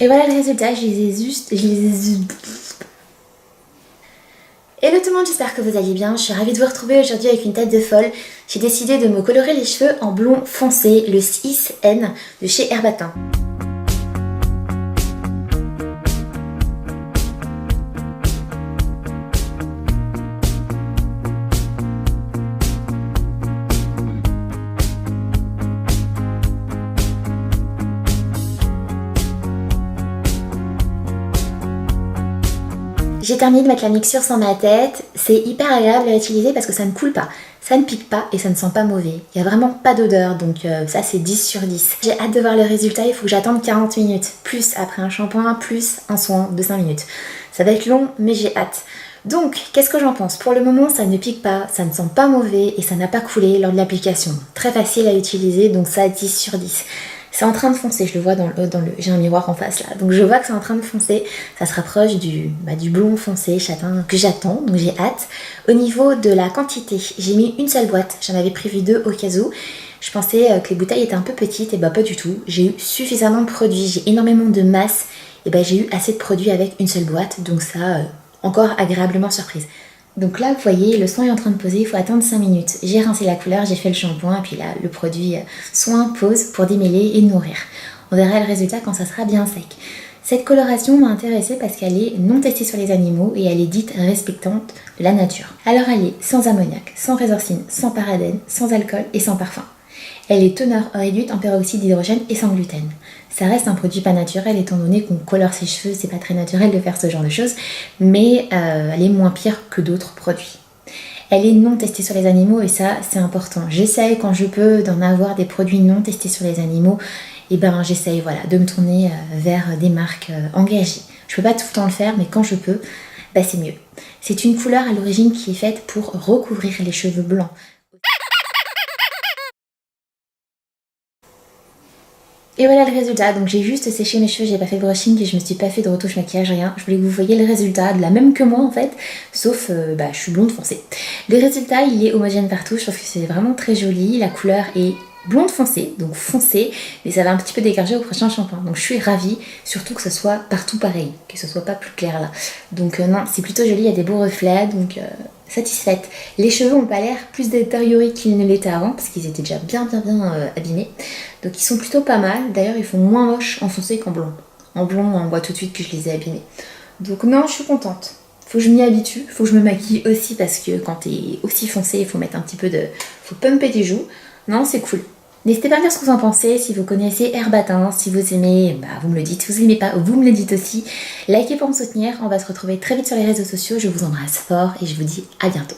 Et voilà le résultat, Hello tout le monde, j'espère que vous allez bien. Je suis ravie de vous retrouver aujourd'hui avec une tête de folle. J'ai décidé de me colorer les cheveux en blond foncé, le 6N de chez Herbatin. J'ai terminé de mettre la mixture sur ma tête, c'est hyper agréable à utiliser parce que ça ne coule pas, ça ne pique pas et ça ne sent pas mauvais. Il n'y a vraiment pas d'odeur, donc ça c'est 10 sur 10. J'ai hâte de voir le résultat, il faut que j'attende 40 minutes, plus après un shampoing, plus un soin de 5 minutes. Ça va être long, mais j'ai hâte. Donc, qu'est-ce que j'en pense? Pour le moment, ça ne pique pas, ça ne sent pas mauvais et ça n'a pas coulé lors de l'application. Très facile à utiliser, donc ça 10 sur 10. C'est en train de foncer, je le vois j'ai un miroir en face là, donc je vois que c'est en train de foncer, ça se rapproche du blond foncé châtain que j'attends, donc j'ai hâte. Au niveau de la quantité, j'ai mis une seule boîte, j'en avais prévu 2 au cas où. Je pensais que les bouteilles étaient un peu petites, et bah pas du tout, j'ai eu suffisamment de produits, j'ai énormément de masse, et bah j'ai eu assez de produits avec une seule boîte, donc ça, encore agréablement surprise. Donc là, vous voyez, le soin est en train de poser, il faut attendre 5 minutes. J'ai rincé la couleur, j'ai fait le shampoing, et puis là, le produit soin pose pour démêler et nourrir. On verra le résultat quand ça sera bien sec. Cette coloration m'a intéressée parce qu'elle est non testée sur les animaux et elle est dite respectante de la nature. Alors elle est sans ammoniac, sans résorcine, sans paradène, sans alcool et sans parfum. Elle est teneur réduite en peroxyde d'hydrogène et sans gluten. Ça reste un produit pas naturel étant donné qu'on colore ses cheveux, c'est pas très naturel de faire ce genre de choses, mais elle est moins pire que d'autres produits. Elle est non testée sur les animaux et ça c'est important. J'essaye quand je peux d'en avoir des produits non testés sur les animaux, et ben j'essaye voilà, de me tourner vers des marques engagées. Je peux pas tout le temps le faire, mais quand je peux, bah, c'est mieux. C'est une couleur à l'origine qui est faite pour recouvrir les cheveux blancs. Et voilà le résultat, donc j'ai juste séché mes cheveux, j'ai pas fait de brushing et je me suis pas fait de retouche maquillage, rien. Je voulais que vous voyez le résultat, de la même que moi en fait, sauf je suis blonde foncée. Le résultat il est homogène partout, je trouve que c'est vraiment très joli, la couleur est blonde foncée, donc foncée, mais ça va un petit peu dégager au prochain shampoing. Donc je suis ravie, surtout que ce soit partout pareil, que ce soit pas plus clair là. Donc non, c'est plutôt joli, il y a des beaux reflets, donc satisfaite. Les cheveux ont pas l'air plus détériorés qu'ils ne l'étaient avant, parce qu'ils étaient déjà bien abîmés. Donc ils sont plutôt pas mal, d'ailleurs ils font moins moche en foncé qu'en blond. En blond on voit tout de suite que je les ai abîmés. Donc non, je suis contente. Faut que je m'y habitue, faut que je me maquille aussi parce que quand t'es aussi foncé, il faut mettre un petit peu de... faut pumper tes joues. Non, c'est cool. N'hésitez pas à me dire ce que vous en pensez, si vous connaissez Herbatin, si vous aimez, bah vous me le dites, si vous aimez pas, vous me le dites aussi. Likez pour me soutenir, on va se retrouver très vite sur les réseaux sociaux, je vous embrasse fort et je vous dis à bientôt.